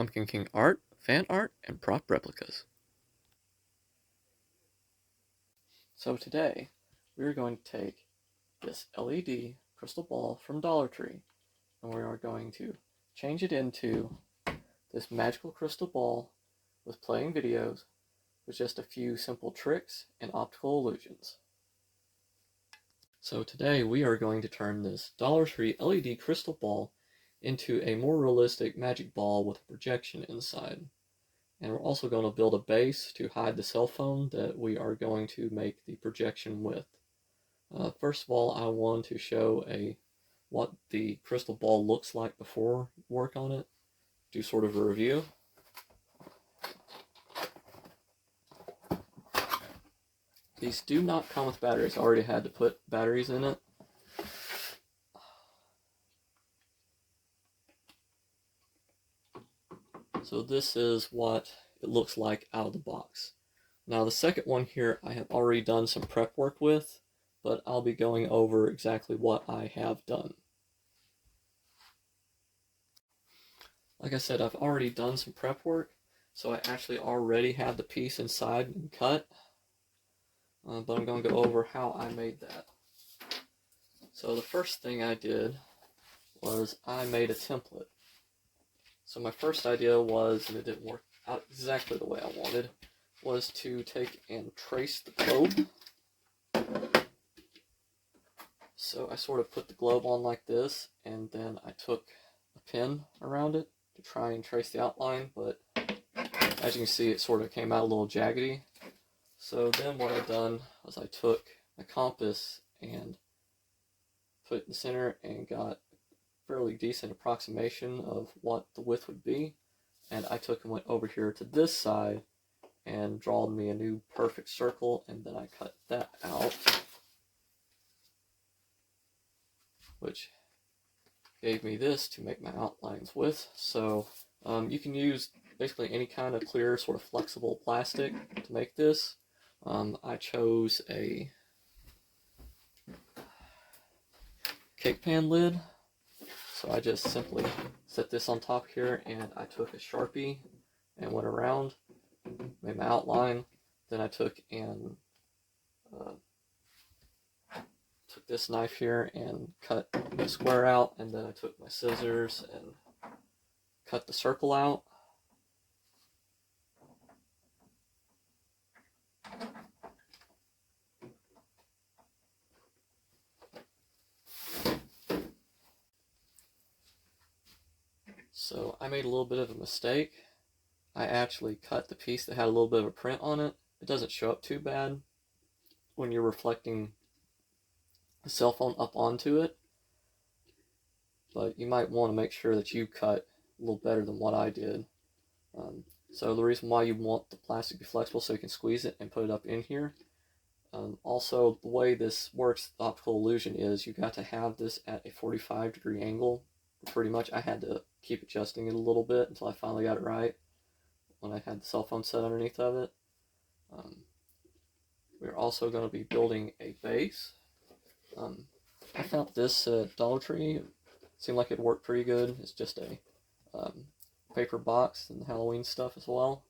Pumpkin King art, fan art, and prop replicas. So today, we're going to take this LED crystal ball from Dollar Tree, and we are going to change it into this magical crystal ball with playing videos with just a few simple tricks and optical illusions. So today we are going to turn this Dollar Tree LED crystal ball into a more realistic magic ball with a projection inside. And we're also going to build a base to hide the cell phone that we are going to make the projection with. First of all, I want to show what the crystal ball looks like before we work on it. Do sort of a review. These do not come with batteries. I already had to put batteries in it. So this is what it looks like out of the box. Now the second one here I have already done some prep work with, but I'll be going over exactly what I have done. Like I said, I've already done some prep work, so I actually already have the piece inside and cut. But I'm going to go over how I made that. So the first thing I did was I made a template. So my first idea was, and it didn't work out exactly the way I wanted, was to take and trace the globe. So I sort of put the globe on like this, and then I took a pin around it to try and trace the outline, but as you can see, it sort of came out a little jaggedy. So then what I've done was I took a compass and put it in the center and got a fairly decent approximation of what the width would be. And I took and went over here to this side and drawn me a new perfect circle, and then I cut that out, which gave me this to make my outlines with. So you can use basically any kind of clear sort of flexible plastic to make this. I chose a cake pan lid, so I just simply set this on top here, and I took a Sharpie and went around, made my outline. Then I took this knife here and cut the square out, and then I took my scissors and cut the circle out. So I made a little bit of a mistake. I actually cut the piece that had a little bit of a print on it. It doesn't show up too bad when you're reflecting the cell phone up onto it, but you might want to make sure that you cut a little better than what I did. So the reason why you want the plastic to be flexible so you can squeeze it and put it up in here. Also, the way this works, the optical illusion is you got to have this at a 45-degree angle. Pretty much I had to keep adjusting it a little bit until I finally got it right when I had the cell phone set underneath of it. We're also going to be building a base. I found this at Dollar Tree. It seemed like it worked pretty good. It's just a paper box and Halloween stuff as well.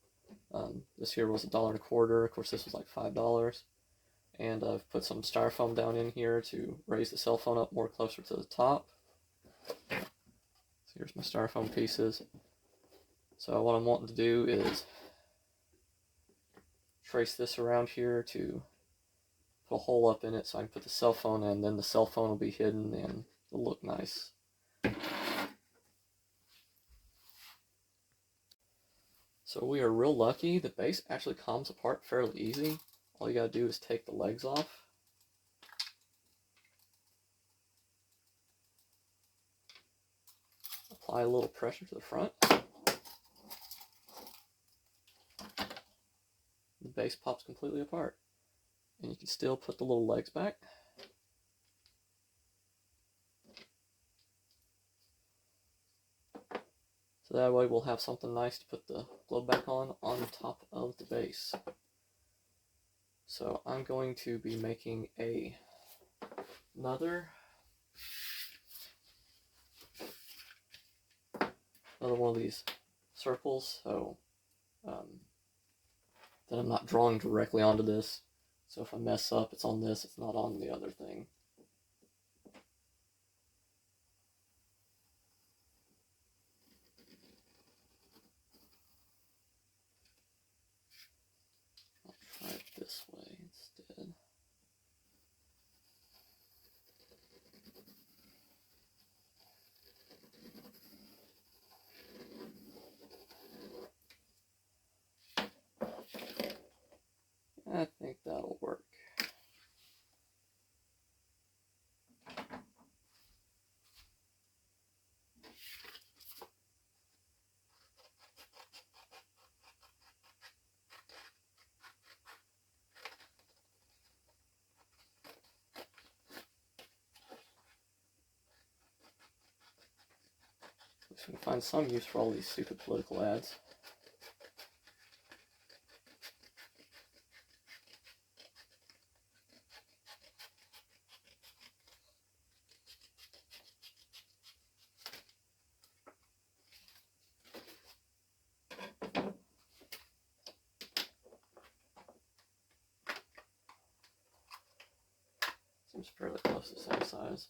This here was $1.25. Of course, this was like $5. And I've put some styrofoam down in here to raise the cell phone up more closer to the top. So here's my styrofoam pieces. So what I'm wanting to do is trace this around here to put a hole up in it so I can put the cell phone in, then the cell phone will be hidden and it'll look nice. So we are real lucky. The base actually comes apart fairly easy. All you gotta do is take the legs off. Apply a little pressure to the front. The base pops completely apart. And you can still put the little legs back. So that way we'll have something nice to put the globe back on top of the base. So I'm going to be making another one of these circles, so that I'm not drawing directly onto this. So if I mess up, it's on this, it's not on the other thing. I'll try it this way instead. I think that'll work. So we can find some use for all these stupid political ads. Seems fairly close to the same size.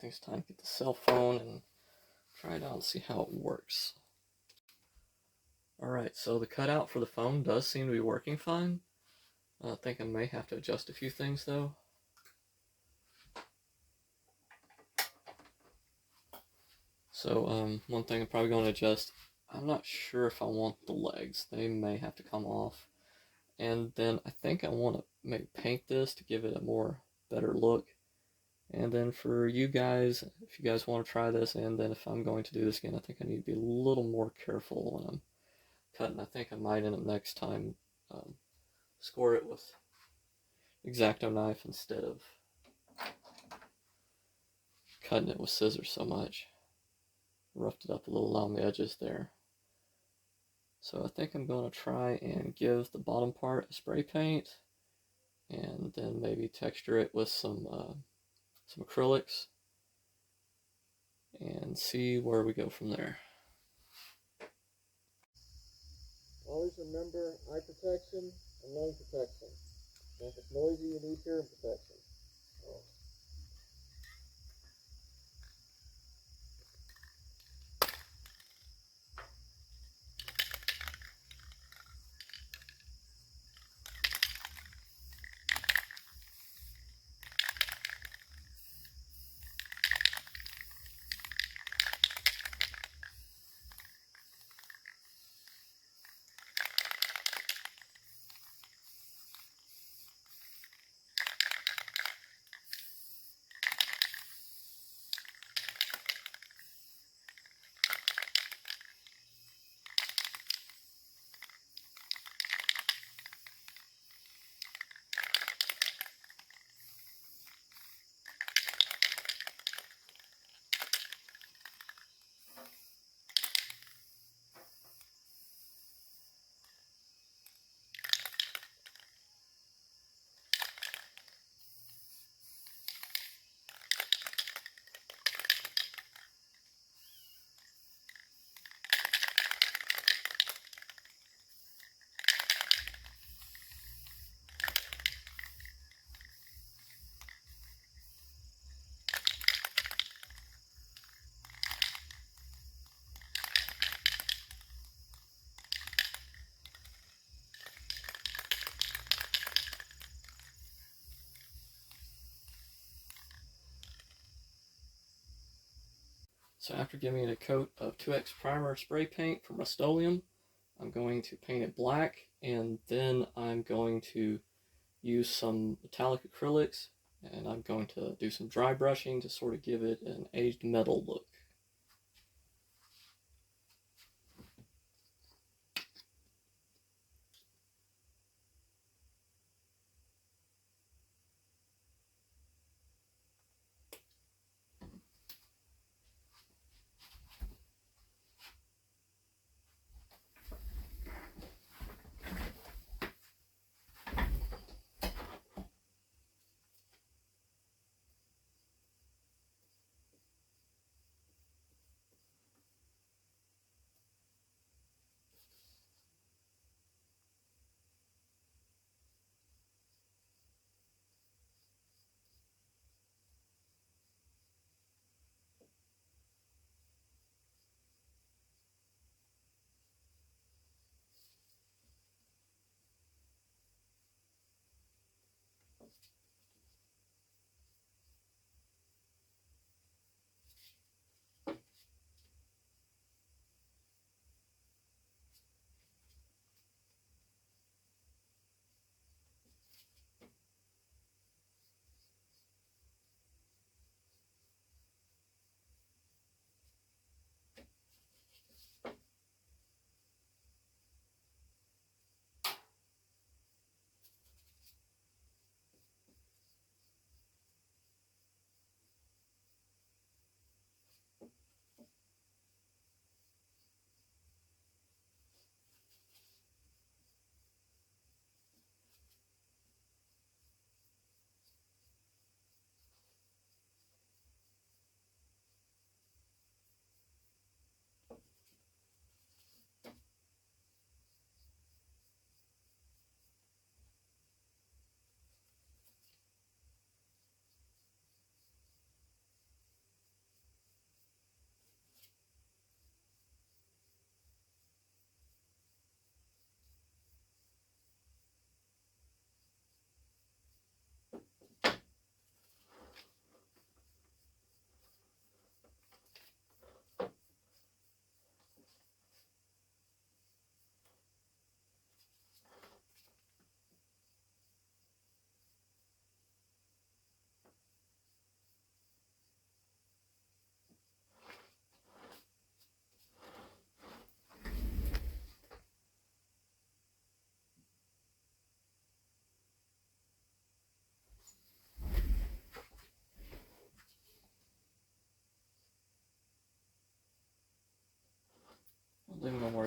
think it's time to get the cell phone and try it out and see how it works. Alright, so the cutout for the phone does seem to be working fine. I think I may have to adjust a few things though. So one thing I'm probably going to adjust, I'm not sure if I want the legs. They may have to come off. And then I think I want to maybe paint this to give it a more better look. And then for you guys, if you guys want to try this, and then if I'm going to do this again, I think I need to be a little more careful when I'm cutting. I think I might end up next time score it with X-Acto knife instead of cutting it with scissors so much. Roughed it up a little on the edges there. So I think I'm going to try and give the bottom part a spray paint, and then maybe texture it with some acrylics, and see where we go from there. Always remember eye protection and lung protection. And if it's noisy, you need hearing protection. So after giving it a coat of 2X primer spray paint from Rust-Oleum, I'm going to paint it black, and then I'm going to use some metallic acrylics, and I'm going to do some dry brushing to sort of give it an aged metal look.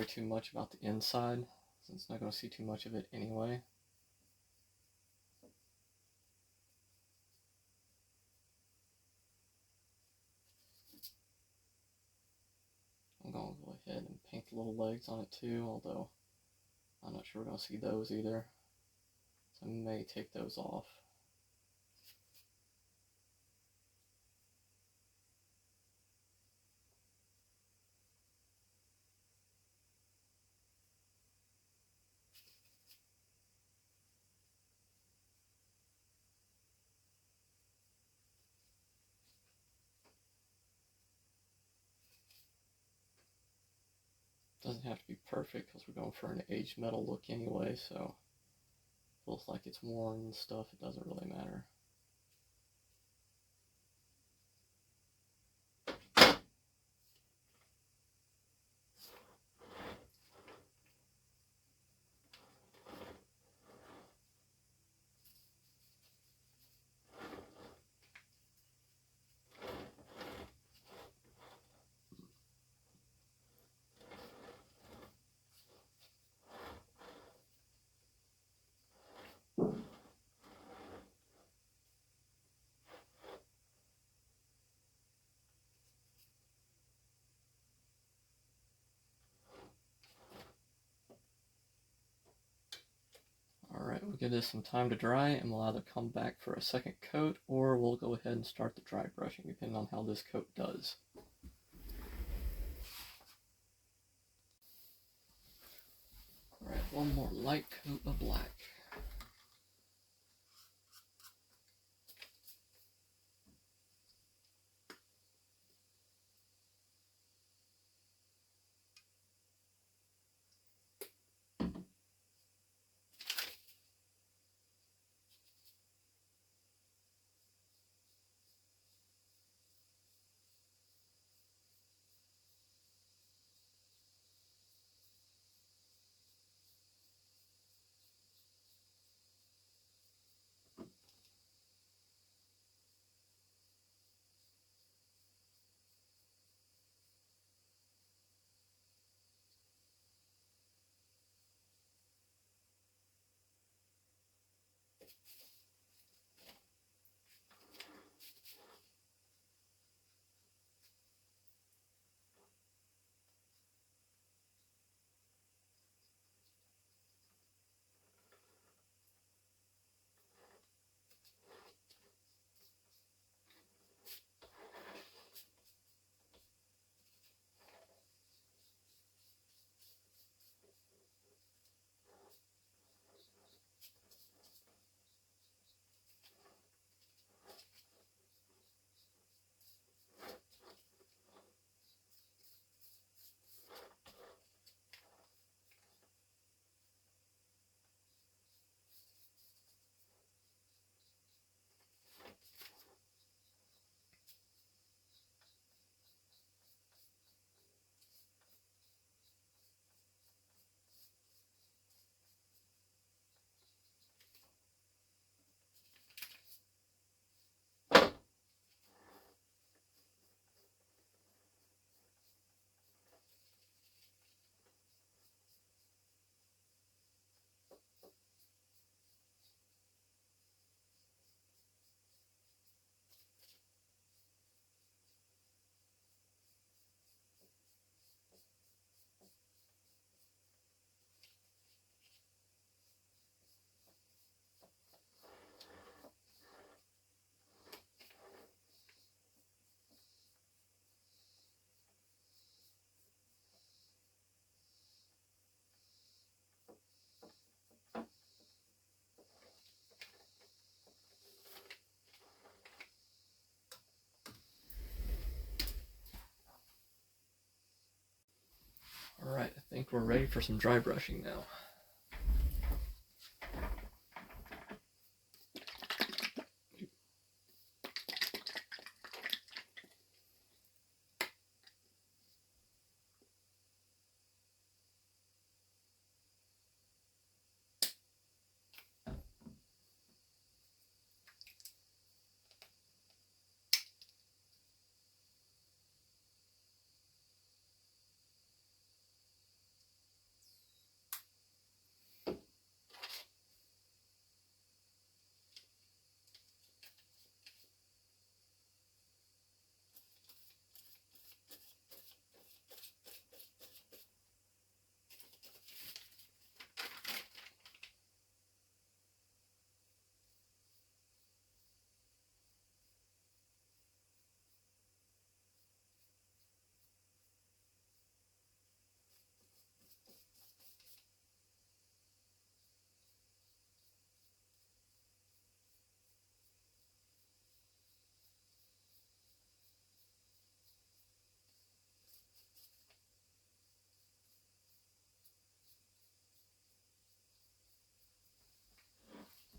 worry too much about the inside, since I'm not going to see too much of it anyway. I'm going to go ahead and paint the little legs on it too, although I'm not sure we're going to see those either. So I may take those off. Doesn't have to be perfect because we're going for an aged metal look anyway, so it feels like it's worn and stuff, it doesn't really matter. Alright, we'll give this some time to dry and we'll either come back for a second coat or we'll go ahead and start the dry brushing depending on how this coat does. Alright, one more light coat of black. Alright, I think we're ready for some dry brushing now.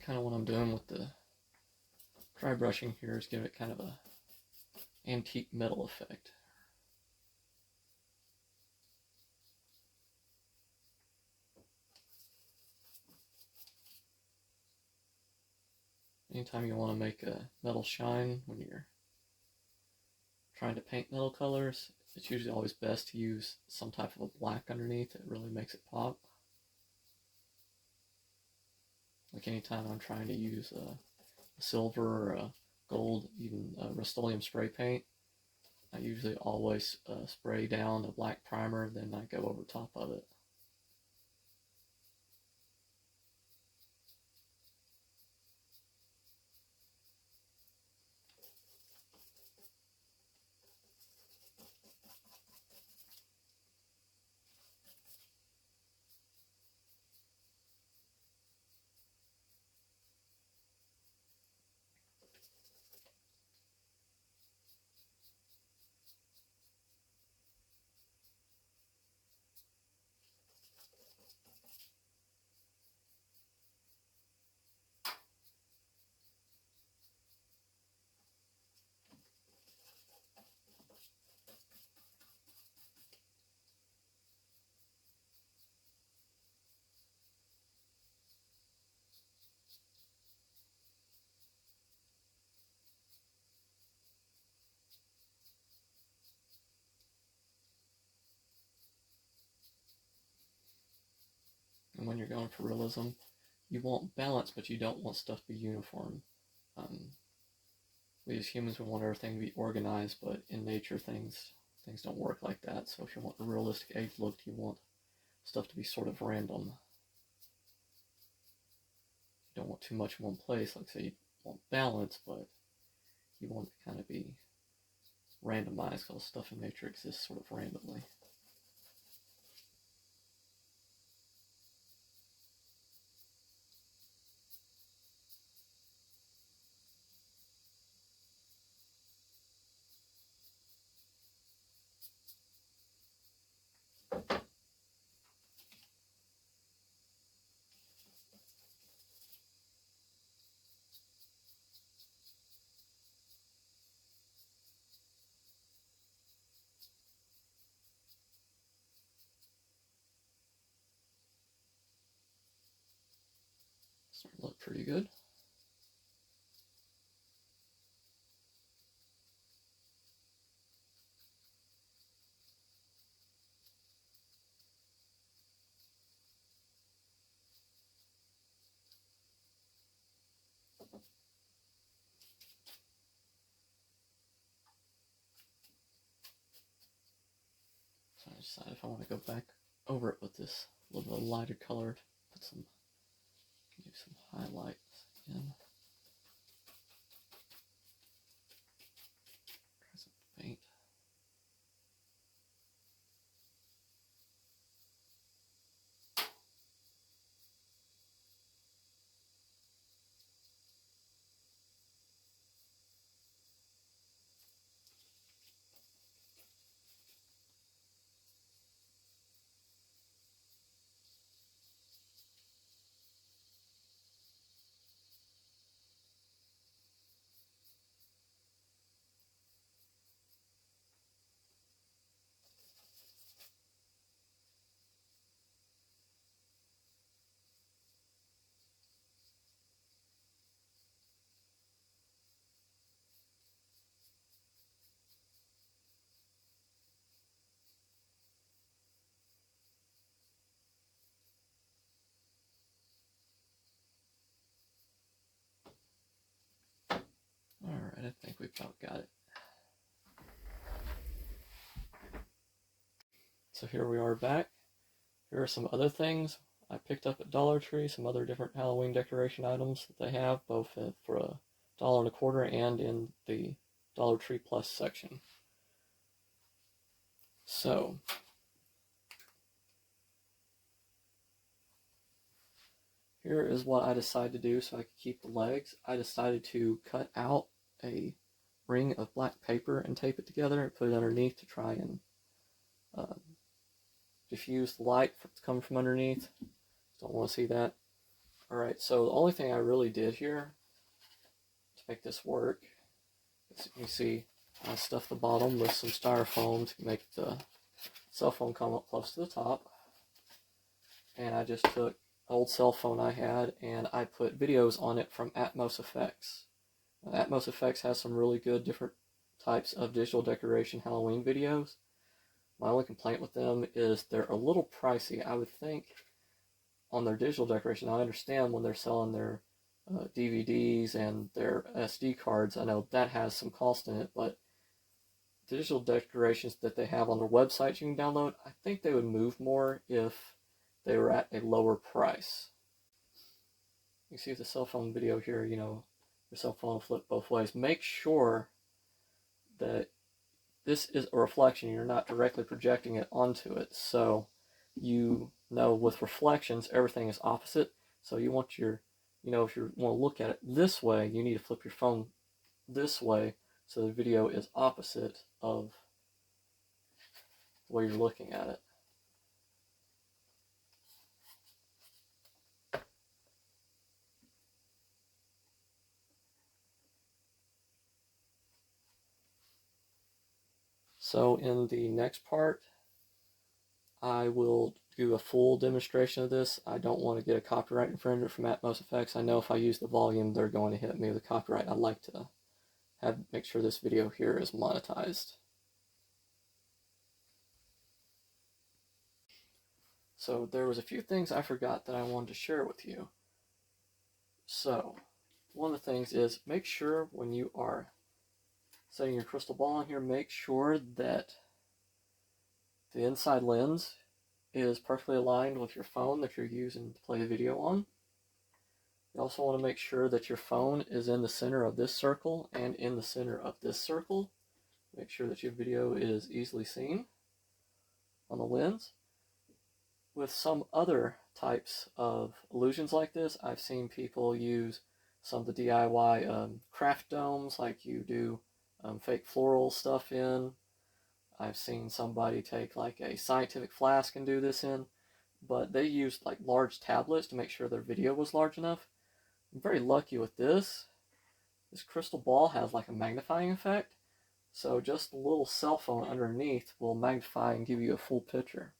kind of what I'm doing with the dry brushing here is give it kind of a antique metal effect. Anytime you want to make a metal shine when you're trying to paint metal colors, it's usually always best to use some type of a black underneath. It really makes it pop. Like anytime I'm trying to use a silver or a gold, even a Rust-Oleum spray paint, I usually always spray down a black primer, then I go over top of it. And when you're going for realism, you want balance, but you don't want stuff to be uniform. We as humans, we want everything to be organized, but in nature, things don't work like that. So if you want a realistic age look, you want stuff to be sort of random. You don't want too much in one place. Like say you want balance, but you want it to kind of be randomized because stuff in nature exists sort of randomly. Starting to look pretty good. So I decided if I want to go back over it with this little bit lighter color, put some, give some highlights in. Try some paint. Alright, I think we about got it. So here we are back. Here are some other things I picked up at Dollar Tree, some other different Halloween decoration items that they have, both for $1.25 and in the Dollar Tree Plus section. So, here is what I decided to do so I could keep the legs. I decided to cut out a ring of black paper and tape it together and put it underneath to try and diffuse the light that's coming from underneath. Don't want to see that. Alright, so the only thing I really did here to make this work, as you can see, I stuffed the bottom with some styrofoam to make the cell phone come up close to the top. And I just took an old cell phone I had and I put videos on it from ATMOS Effects. ATMOS Effects has some really good different types of digital decoration Halloween videos. My only complaint with them is they're a little pricey. I would think on their digital decoration, I understand when they're selling their DVDs and their SD cards, I know that has some cost in it, but digital decorations that they have on their website you can download, I think they would move more if they were at a lower price. You see the cell phone video here, you know, your cell phone will flip both ways. Make sure that this is a reflection, you're not directly projecting it onto it. So you know with reflections, everything is opposite. So you want your, you know, if you want to look at it this way, you need to flip your phone this way so the video is opposite of the way you're looking at it. So in the next part, I will do a full demonstration of this. I don't want to get a copyright infringement from ATMOS Effects. I know if I use the volume, they're going to hit me with a copyright. I'd like to make sure this video here is monetized. So there was a few things I forgot that I wanted to share with you. So one of the things is make sure when you are setting your crystal ball on here, make sure that the inside lens is perfectly aligned with your phone that you're using to play the video on. You also want to make sure that your phone is in the center of this circle and in the center of this circle. Make sure that your video is easily seen on the lens. With some other types of illusions like this, I've seen people use some of the DIY craft domes like you do fake floral stuff in. I've seen somebody take like a scientific flask and do this in, but they used like large tablets to make sure their video was large enough. I'm very lucky with this. This crystal ball has like a magnifying effect, so just a little cell phone underneath will magnify and give you a full picture.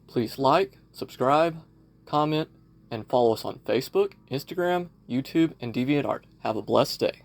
Please like, subscribe, comment, and follow us on Facebook, Instagram, YouTube, and DeviantArt. Have a blessed day.